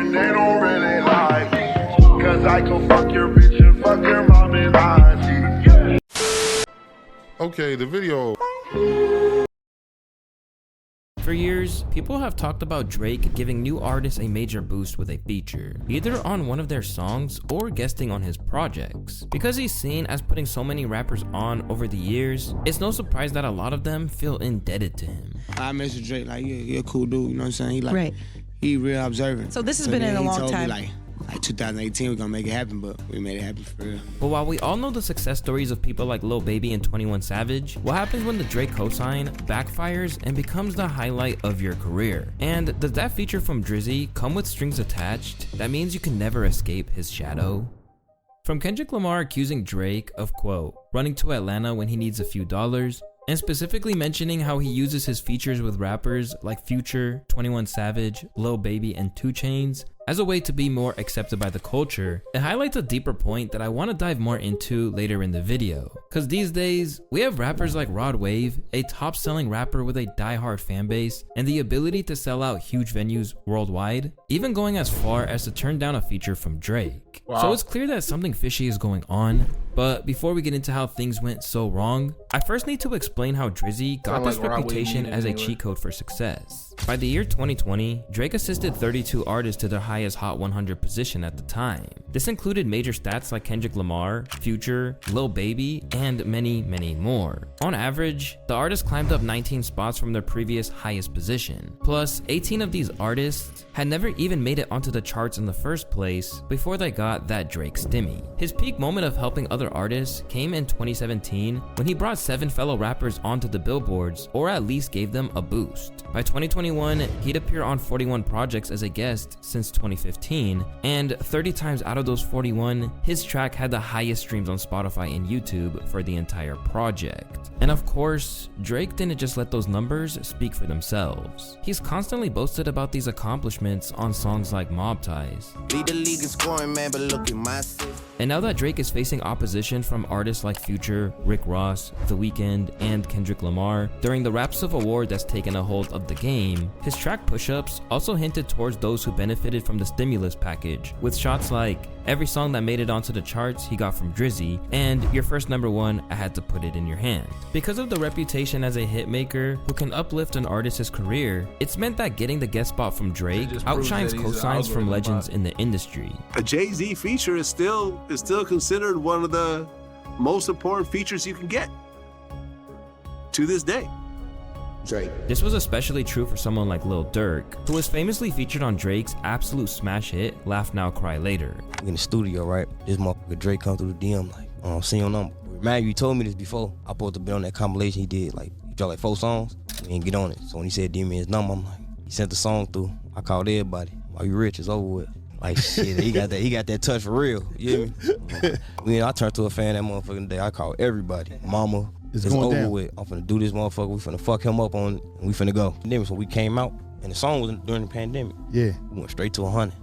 and they don't really like me. Cause I can fuck your bitch and fuck your mom and auntie. Okay, the video. For years, people have talked about Drake giving new artists a major boost with a feature, either on one of their songs or guesting on his projects. Because he's seen as putting so many rappers on over the years, it's no surprise that a lot of them feel indebted to him. I messaged Drake like, yeah, he a cool dude, you know what I'm saying? He like, right. He real observant. So this has been in a long time. Me, like 2018, we're gonna make it happen, but we made it happen for real. But while we all know the success stories of people like Lil Baby and 21 Savage, what happens when the Drake cosign backfires and becomes the highlight of your career? And does that feature from Drizzy come with strings attached? That means you can never escape his shadow? From Kendrick Lamar accusing Drake of, quote, running to Atlanta when he needs a few dollars, and specifically mentioning how he uses his features with rappers like Future, 21 Savage, Lil Baby, and 2 Chainz as a way to be more accepted by the culture, it highlights a deeper point that I want to dive more into later in the video. Cause these days, we have rappers like Rod Wave, a top selling rapper with a diehard fan base, and the ability to sell out huge venues worldwide, even going as far as to turn down a feature from Drake. Wow. So it's clear that something fishy is going on, but before we get into how things went so wrong, I first need to explain how Drizzy got this reputation as a cheat code for success. By the year 2020, Drake assisted 32 artists to their highest Hot 100 position at the time. This included major stats like Kendrick Lamar, Future, Lil Baby, and many, many more. On average, the artists climbed up 19 spots from their previous highest position. Plus, 18 of these artists had never even made it onto the charts in the first place before they got that Drake stimmy. His peak moment of helping other artists came in 2017 when he brought 7 fellow rappers onto the billboards, or at least gave them a boost. By 2021, he'd appear on 41 projects as a guest since 2015, and 30 times out of those 41, his track had the highest streams on Spotify and YouTube for the entire project. And of course, Drake didn't just let those numbers speak for themselves. He's constantly boasted about these accomplishments on songs like Mob Ties. Lead the league in scoring, man, but look at my And now that Drake is facing opposition from artists like Future, Rick Ross, The Weeknd, and Kendrick Lamar, during the Rap Civil War that's taken a hold of the game, his track Push-Ups also hinted towards those who benefited from the stimulus package, with shots like, every song that made it onto the charts he got from Drizzy, and your first #1, I had to put it in your hand. Because of the reputation as a hitmaker who can uplift an artist's career, it's meant that getting the guest spot from Drake outshines cosigns from legends in the industry. A Jay-Z feature is still considered one of the most important features you can get to this day. Drake. This was especially true for someone like Lil Durk, who was famously featured on Drake's absolute smash hit, Laugh Now, Cry Later. In the studio, right? This motherfucker Drake come through the DM like, oh, see your number. Man, you told me this before. I supposed to be on that compilation he did. Like, he dropped like 4 songs. We didn't get on it. So when he said DM me his number, I'm like, he sent the song through. I called everybody. Are you rich? It's over with. Like shit, he got that touch for real. You hear me? I turned to a fan that motherfucking day. I called everybody. Mama, it's over down. With. I'm finna do this motherfucker. We finna fuck him up on, and we finna go. And then so we came out, and the song was during the pandemic. Yeah. We went straight to 100.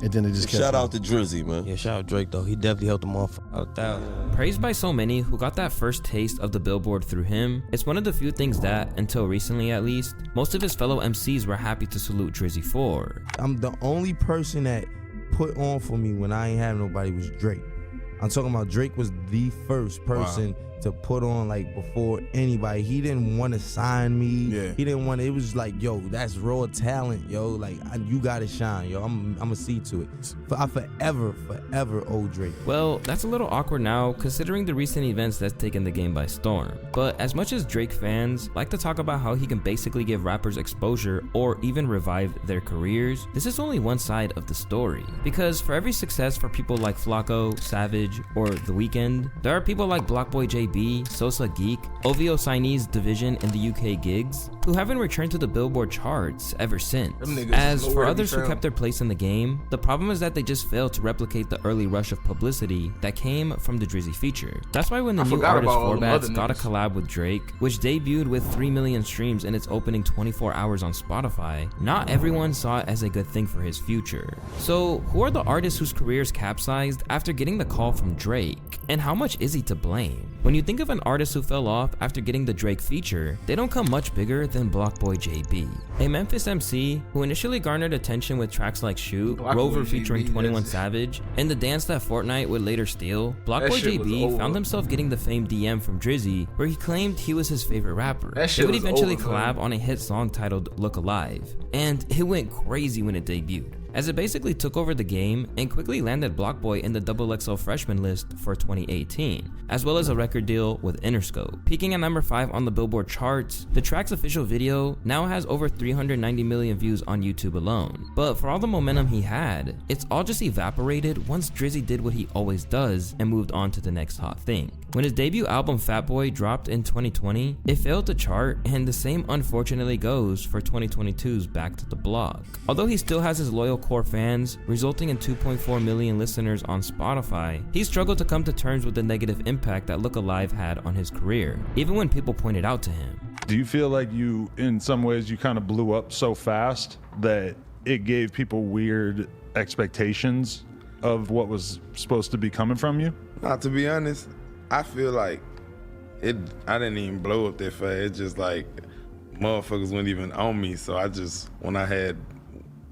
And then it just kept shout out to Drizzy, man. Yeah, shout out Drake though. He definitely helped the motherfucker out 1,000. Praised by so many who got that first taste of the Billboard through him, it's one of the few things that, until recently at least, most of his fellow MCs were happy to salute Drizzy for. I'm the only person that put on for me when I ain't have nobody was Drake. I'm talking about Drake was the first person to put on like before anybody. He didn't want to sign me. Yeah. He didn't want to, it was like, yo, that's raw talent, yo. Like, you gotta shine, yo. I'm gonna see to it. I forever owe Drake. Well, that's a little awkward now considering the recent events that's taken the game by storm. But as much as Drake fans like to talk about how he can basically give rappers exposure or even revive their careers, this is only one side of the story. Because for every success for people like Flocko, Savage, or The Weeknd, there are people like Blockboy JB, Sosa Geek, OVO Signese Division in the UK gigs, who haven't returned to the Billboard charts ever since. As for others who kept their place in the game, the problem is that they just failed to replicate the early rush of publicity that came from the Drizzy feature. That's why when the new artist Forbats got a collab with Drake, which debuted with 3 million streams in its opening 24 hours on Spotify, not everyone saw it as a good thing for his future. So who are the artists whose careers capsized after getting the call from Drake? And how much is he to blame? When you think of an artist who fell off after getting the Drake feature, they don't come much bigger than Blockboy JB, a Memphis MC who initially garnered attention with tracks like Shoot, Rover featuring 21 Savage, and The Dance That Fortnite would later steal. Blockboy JB found himself getting the famed DM from Drizzy, where he claimed he was his favorite rapper. They would eventually collab on a hit song titled Look Alive, and it went crazy when it debuted, as it basically took over the game and quickly landed Blockboy in the XXL freshman list for 2018, as well as a record deal with Interscope. Peaking at number 5 on the Billboard charts, the track's official video now has over 390 million views on YouTube alone. But for all the momentum he had, it's all just evaporated once Drizzy did what he always does and moved on to the next hot thing. When his debut album Fat Boy dropped in 2020, it failed to chart, and the same unfortunately goes for 2022's Back to the Block. Although he still has his loyal core fans, resulting in 2.4 million listeners on Spotify, he struggled to come to terms with the negative impact that Look Alive had on his career, even when people pointed out to him. Do you feel like you, in some ways, you kind of blew up so fast that it gave people weird expectations of what was supposed to be coming from you? Not to be honest, I feel like I didn't even blow up that fast. It's just like motherfuckers weren't even on me. So when I had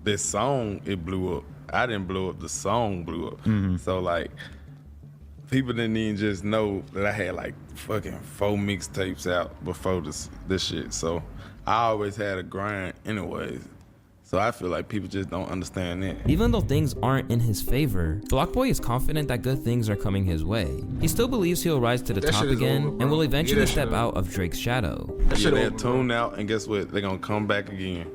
this song, it blew up. I didn't blow up, the song blew up. So like, people didn't even just know that I had like fucking 4 mixtapes out before this shit. So I always had a grind anyways. So I feel like people just don't understand that. Even though things aren't in his favor, Blockboy is confident that good things are coming his way. He still believes he'll rise to the top again and will eventually step out of Drake's shadow. They'll tune out, and guess what? They're gonna come back again.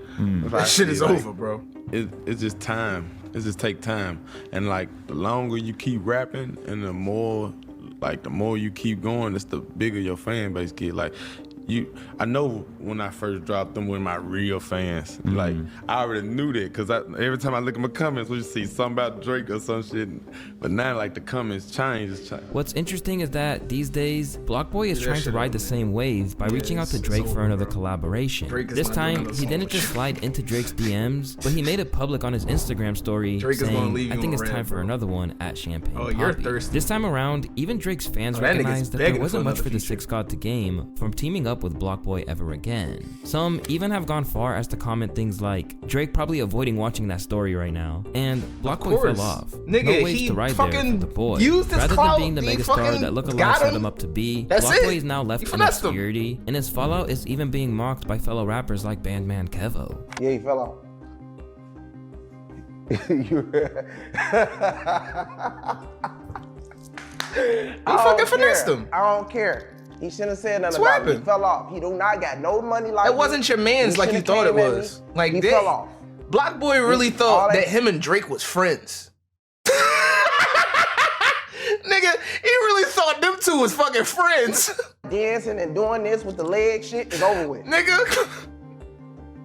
That shit is over, bro. It's just time. It just take time. And like, the longer you keep rapping and the more you keep going, it's the bigger your fan base get. Like, I know when I first dropped them with my real fans, like, I already knew that, because every time I look at my comments, we just see something about Drake or some shit. But now, like, the comments change. What's interesting is that these days, Blockboy is trying to ride the same wave by reaching out to Drake for another collaboration. This time, he didn't just slide into Drake's DMs, but he made it public on his Instagram story, saying, I think it's time for another one at Champagne Poppy. You're thirsty. This time around, even Drake's fans recognized that there wasn't much for the Six God to game from teaming up with Blockboy ever again. Some even have gone far as to comment things like, Drake probably avoiding watching that story right now, and Blockboy fell off. Nigga, no ways to ride there for the boy. Rather than being the megastar that Look Alive set him up to be, Blockboy is now left in obscurity, and his fallout is even being mocked by fellow rappers like Bandman Kevo. Yeah, he fell off. I fucking finessed him. I don't care. He shouldn't have said nothing about me. He fell off. He do not got no money like It wasn't your man's like you thought it was. Like, he fell off. Blockboy really thought that him and Drake was friends. Nigga, he really thought them two was fucking friends. Dancing and doing this with the leg shit is over with. Nigga.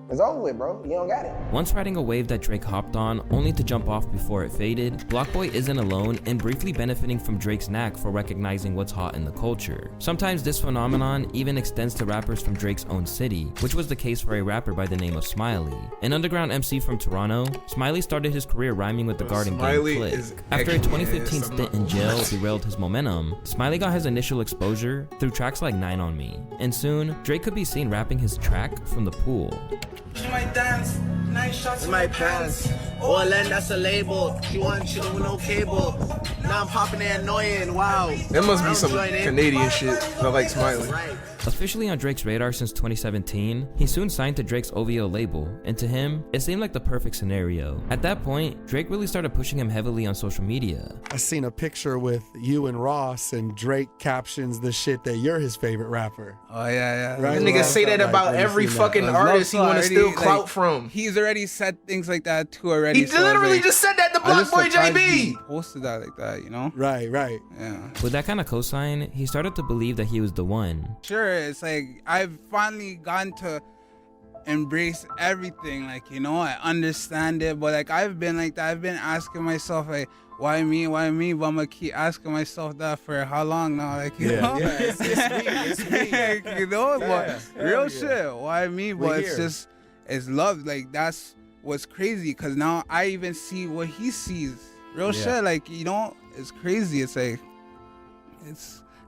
It's over with, bro. You don't got it. Once riding a wave that Drake hopped on, only to jump off before it faded, Blockboy isn't alone in briefly benefiting from Drake's knack for recognizing what's hot in the culture. Sometimes this phenomenon even extends to rappers from Drake's own city, which was the case for a rapper by the name of Smiley. An underground MC from Toronto, Smiley started his career rhyming with the Garden Gang Click. After a 2015 stint in jail derailed his momentum, Smiley got his initial exposure through tracks like 9 on Me, and soon, Drake could be seen rapping his track from the pool. She might dance, 9 shots in my pants. Or land, that's a label. She want chillin' with no cable. Now I'm popping and annoying, wow. There must be some Canadian shit. I like Smiley. Officially on Drake's radar since 2017, he soon signed to Drake's OVO label, and to him, it seemed like the perfect scenario. At that point, Drake really started pushing him heavily on social media. I seen a picture with you and Ross, and Drake captions the shit that you're his favorite rapper. Oh, yeah. Right? Niggas say that about every fucking artist he want to steal clout from. He's already said things like that too already. He literally just said that to Blockboy JB. Posted that like that, you know? Right. Yeah. With that kind of cosign, he started to believe that he was the one. Sure, it's like I've finally gotten to embrace everything, like, you know, I understand it, but like I've been like that. I've been asking myself like, why me, but I'm gonna keep asking myself that for how long now, like, you know? Yeah, it's me. You know, Yeah, but real shit, why me? But it's just, it's love, like, that's what's crazy, because now I even see what he sees. Real shit, like, you know, it's crazy. It's like,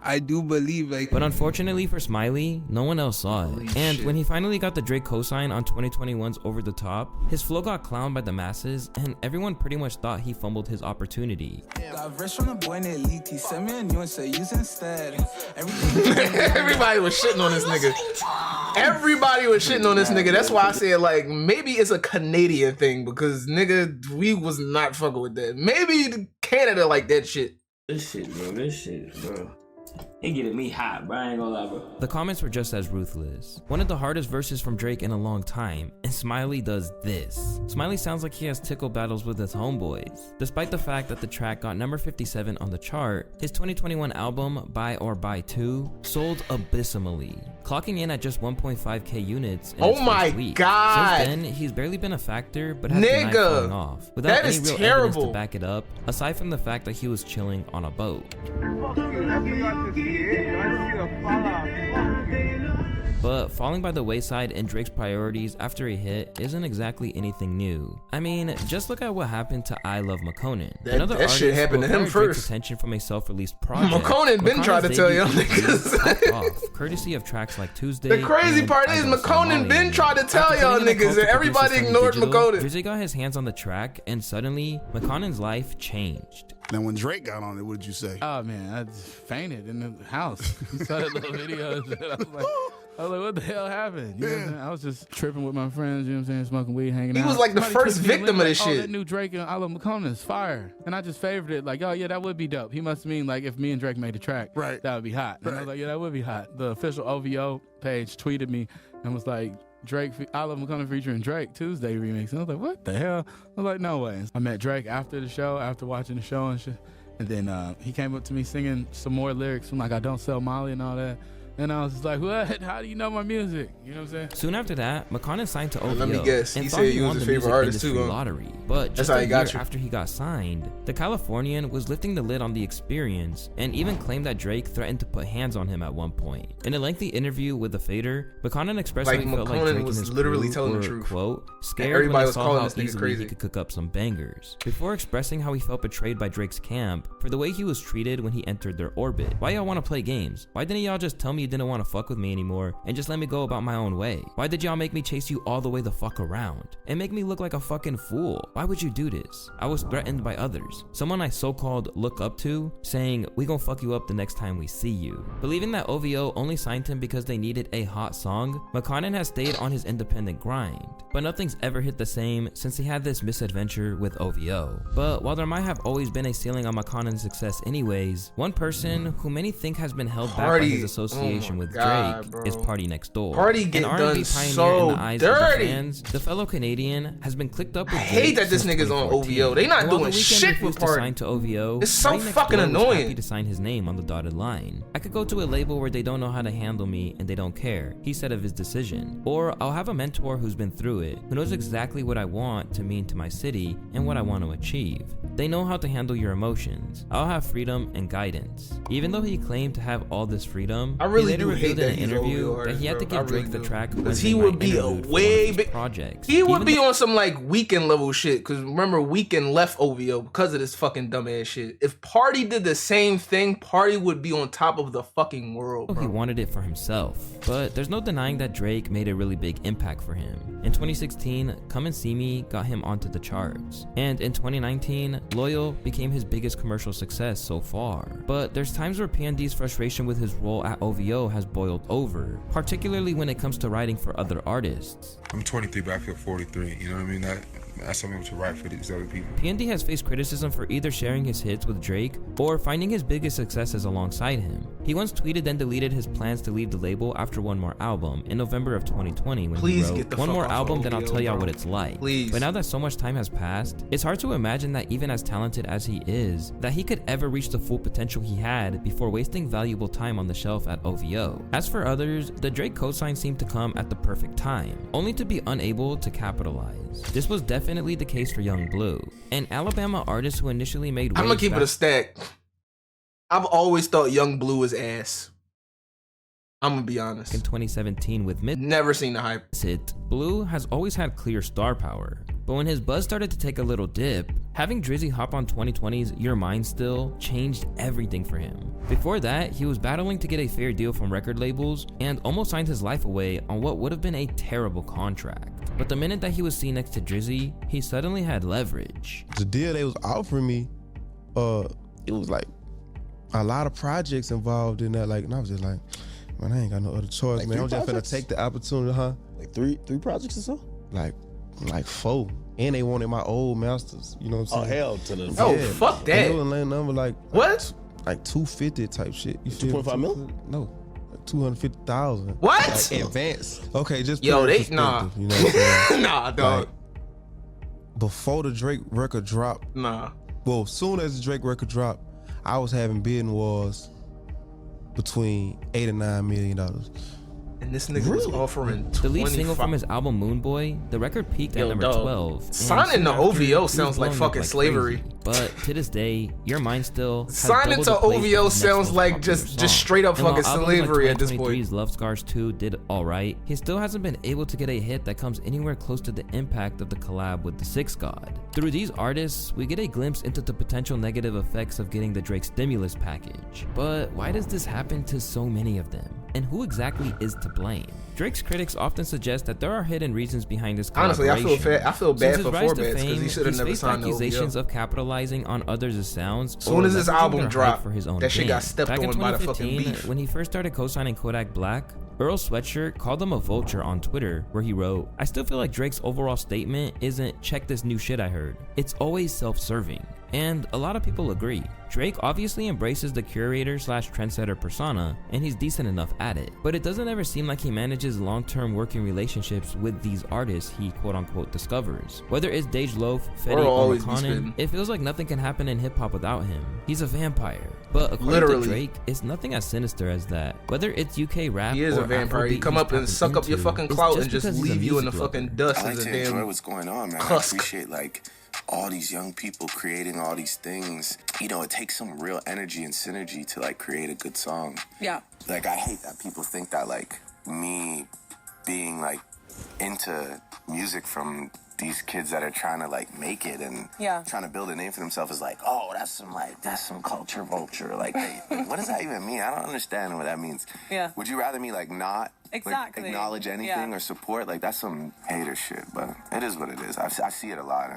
I do believe like. But unfortunately for Smiley, no one else saw it. And when he finally got the Drake cosign on 2021's Over the Top, his flow got clowned by the masses, and everyone pretty much thought he fumbled his opportunity. Got verse from the boy in elite. He sent me a new and said use instead. Everybody was shitting on this nigga. Everybody was shitting on this nigga. That's why I said, like, maybe it's a Canadian thing because, nigga, we was not fucking with that. Maybe Canada like that shit. This shit, bro. It getting me hot, bro. I ain't gonna lie, bro. The comments were just as ruthless. One of the hardest verses from Drake in a long time, and Smiley does this. Smiley sounds like he has tickle battles with his homeboys. Despite the fact that the track got number 57 on the chart, his 2021 album, Buy or Buy 2, sold abysmally, clocking in at just 1.5k units in its first week. God! Since then, he's barely been a factor, but has denied falling off, without any real evidence to back it up, aside from the fact that he was chilling on a boat. But falling by the wayside in Drake's priorities after a hit isn't exactly anything new. I mean, just look at what happened to I Love McConan. That shit happened to him first. Attention from a self-released project. McConan been trying to tell y'all niggas. Off, courtesy of tracks like Tuesday. The crazy part is McConan been trying to tell y'all niggas, and everybody ignored McConan. Drizzy got his hands on the track, and suddenly McConan's life changed. Now, when Drake got on it, what did you say? Oh man, I just fainted in the house. You saw that little video. I was like, what the hell happened? You know what I'm saying? I was just tripping with my friends, you know what I'm saying, smoking weed, hanging out. He was like the first victim of this shit. Oh, that new Drake and I Love McConan is fire. And I just favored it, like, oh yeah, that would be dope. He must mean like if me and Drake made a track, right, that would be hot. And I was like, yeah, that would be hot. The official OVO page tweeted me and was like, Drake, I Love McConan featuring Drake, Tuesday remix. And I was like, what the hell? I was like, no way. I met Drake after the show, after watching the show and shit. And then he came up to me singing some more lyrics from like I Don't Sell Molly and all that. And I was just like, what? How do you know my music? You know what I'm saying? Soon after that, McConan signed to OVO. Let me guess. He said you was his favorite artist too, huh? Lottery. But just a year after he got signed, the Californian was lifting the lid on the experience and even claimed that Drake threatened to put hands on him at one point. In a lengthy interview with The Fader, McConan expressed how he felt like Drake and his literally crew were, the truth. Quote, scared when they saw how easily he could cook up some bangers. Before expressing how he felt betrayed by Drake's camp for the way he was treated when he entered their orbit. Why y'all want to play games? Why didn't y'all just tell me you didn't want to fuck with me anymore and just let me go about my own way? Why did y'all make me chase you all the way the fuck around and make me look like a fucking fool? Why would you do this? I was threatened by others, someone I so-called look up to, saying we gon' fuck you up the next time we see you. Believing that OVO only signed him because they needed a hot song, McConan has stayed on his independent grind, but nothing's ever hit the same since he had this misadventure with OVO. But while there might have always been a ceiling on McConan's success anyways, one person who many think has been held back by his association with Drake is Party Next Door. Party get an done R&B pioneer so in the eyes dirty. Of the fans, the fellow Canadian has been clicked up with I hate that this nigga's on OVO. They not doing shit with Party. Signed to OVO, it's so Party Next fucking Door was annoying. Happy to sign his name on the dotted line. I could go to a label where they don't know how to handle me and they don't care, he said of his decision. Or I'll have a mentor who's been through it, who knows exactly what I want to mean to my city and what I want to achieve. They know how to handle your emotions. I'll have freedom and guidance. Even though he claimed to have all this freedom, I really he later do hate revealed that in an he's interview OVO that he had to give Drake the track because he would be a way big projects. He would be on some like Weekend level shit. Because remember, Weekend left OVO because of this fucking dumbass shit. If Party did the same thing, Party would be on top of the fucking world, bro. He wanted it for himself, but there's no denying that Drake made a really big impact for him. In 2016, Come and See Me got him onto the charts, and in 2019, Loyal became his biggest commercial success so far. But there's times where PND's frustration with his role at OVO has boiled over, particularly when it comes to writing for other artists. I'm 23, but I feel 43. You know what I mean? That's something to write for these other people. PND has faced criticism for either sharing his hits with Drake or finding his biggest successes alongside him. He once tweeted and deleted his plans to leave the label after one more album in November of 2020 when he wrote, one more album, then I'll tell y'all what it's like. Please. But now that so much time has passed, it's hard to imagine that even as talented as he is, that he could ever reach the full potential he had before wasting valuable time on the shelf at OVO. As for others, the Drake cosign seemed to come at the perfect time, only to be unable to capitalize. This was definitely the case for Young Blue, an Alabama artist who initially made waves. I'm gonna keep it a stack. I've always thought Young Blue was ass. I'm gonna be honest. In 2017 with Never seen the hype. Blue has always had clear star power, but when his buzz started to take a little dip, Having Drizzy hop on 2020's Your Mind Still changed everything for him. Before that, he was battling to get a fair deal from record labels and almost signed his life away on what would have been a terrible contract. But the minute that he was seen next to Drizzy, he suddenly had leverage. The deal they was offering me, it was like a lot of projects involved in that. Like, and I was just like, man, I ain't got no other choice, Like man. I'm just gonna projects? take the opportunity, huh? Like three projects or so? Like 4. And they wanted my old masters, you know what I'm Oh, saying? hell to the... Oh, fuck that. And they was laying number like What? Like 250 type shit. You feel 2.5 me? mil? No. 250,000. What? Like advance. Okay, just Yo, put it in they nah. perspective, you know what I'm saying? Nah, dog. Like, before the Drake record dropped, Nah. well, soon as the Drake record dropped, I was having bidding wars between $8 and $9 million. And this nigga was offering 25. The lead single from his album Moon Boy, the record peaked at number 12. and Signing soon the after, he OVO was sounds like blowing up fucking slavery. crazy. But to this day, Your Mind Still has Signing doubled to the place OVO as the next sounds most like popular just song. straight up And while fucking albums slavery like at this point. 2023's Love Scars 2 did alright, he still hasn't been able to get a hit that comes anywhere close to the impact of the collab with the Six God. Through these artists, we get a glimpse into the potential negative effects of getting the Drake stimulus package. But why does this happen to so many of them? And who exactly is to blame? Drake's critics often suggest that there are hidden reasons behind this collaboration. Honestly, I feel bad Since for his rise to Forbes because he fame, should have he's never faced signed the accusations OVO. of capitalizing on others' sounds. Soon as or this leveraging album their hype dropped, for his own that shit got gain. stepped Back in on by the fucking 2015, beef. when he first started co-signing Kodak Black, Earl Sweatshirt called him a vulture on Twitter, where he wrote, "I still feel like Drake's overall statement isn't 'check this new shit I heard.' It's always self-serving." And a lot of people agree. Drake obviously embraces the curator/trendsetter persona, and he's decent enough at it. But it doesn't ever seem like he manages long-term working relationships with these artists he quote-unquote discovers. Whether it's Dej Loaf, Fetty, Earl or always be McConaughey, spitting. it feels like nothing can happen in hip-hop without him. He's a vampire. But according Literally. to Drake, it's nothing as sinister as that. Whether it's UK rap He is or a vampire. He Afrobeat come he's up and tapping suck up your into, fucking it's clout and because just he's a leave you in the music fucking lover. dust I like as a to enjoy damn what's going on, man. husk. I appreciate like all these young people creating all these things. You know, it takes some real energy and synergy to like create a good song. Yeah. Like I hate that people think that like me being like into music from these kids that are trying to like make it and trying to build a name for themselves is like, oh, that's some culture vulture. Like, what does that even mean? I don't understand what that means. Yeah. Would you rather me like not Exactly. like, acknowledge anything or support? Like that's some hater shit, but it is what it is. I see it a lot,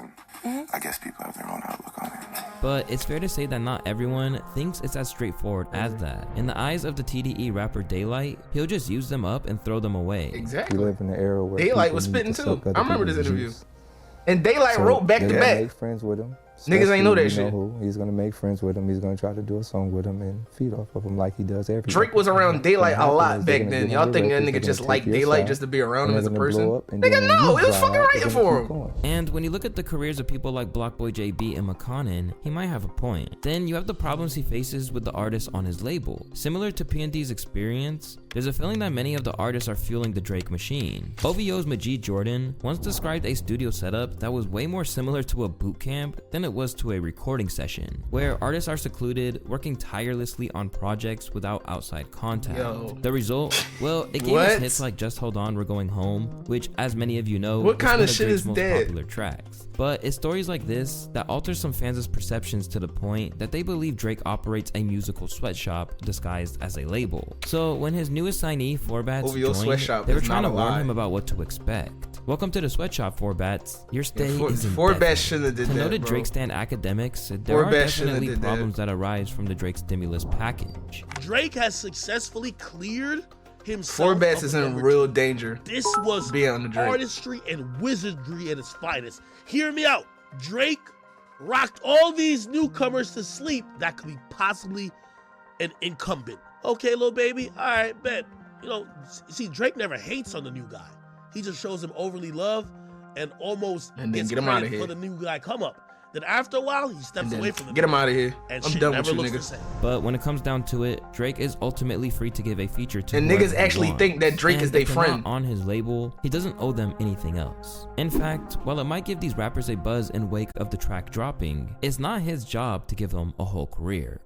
and I guess people have their own outlook on it. But it's fair to say that not everyone thinks it's as straightforward as that. In the eyes of the TDE rapper Daylight, he'll just use them up and throw them away. Exactly. We live in an era where Daylight people was need spitting to too. suck other I remember this people's interview. juice. And Daylight So wrote back they're to gonna back. Make friends with him. Niggas ain't know that Especially, shit. Who. He's gonna make friends with him. He's gonna try to do a song with him and feed off of him like he does everything. Drake was around Daylight a lot back then. Y'all think that nigga just liked Daylight just to be around him as a person? Nigga, no, it was fucking writing for him. And when you look at the careers of people like Blockboy JB and McConaughey, he might have a point. Then you have the problems he faces with the artists on his label. Similar to P&D's experience, there's a feeling that many of the artists are fueling the Drake machine. OVO's Majid Jordan once described a studio setup that was way more similar to a boot camp than it was to a recording session, where artists are secluded, working tirelessly on projects without outside contact. Yo. The result? Well, it gave us hits like Just Hold On, We're Going Home, which, as many of you know, What is kind one of shit Drake's is most that? popular tracks. But it's stories like this that alter some fans' perceptions to the point that they believe Drake operates a musical sweatshop disguised as a label. So when his newest signee, Forbats, OVO joined, sweatshop they were is trying not to a warn lie. him about what to expect. Welcome to the sweatshop, Forbats. Your stay is Forbats indefinite. shouldn't have did To that, noted bro. Drake stand academics, there are Forbats shouldn't have definitely did that. problems that arise from the Drake stimulus package. Drake has successfully cleared himself. Forbats of is in number real two. danger. This was Being on the Drake. artistry and wizardry at its finest. Hear me out. Drake rocked all these newcomers to sleep that could be possibly an incumbent. Okay, little baby. All right, bet. You know, see, Drake never hates on the new guy. He just shows him overly love and almost And then gets get him credit outta here. for the new guy come up. Then after a while, he steps And then away from the get him out of here. and I'm shit done never with you, looks the nigga. same. But when it comes down to it, Drake is ultimately free to give a feature to And whoever niggas he actually wants. think that Drake And is they if they're friend. not on his label, he doesn't owe them anything else. In fact, while it might give these rappers a buzz in wake of the track dropping, it's not his job to give them a whole career.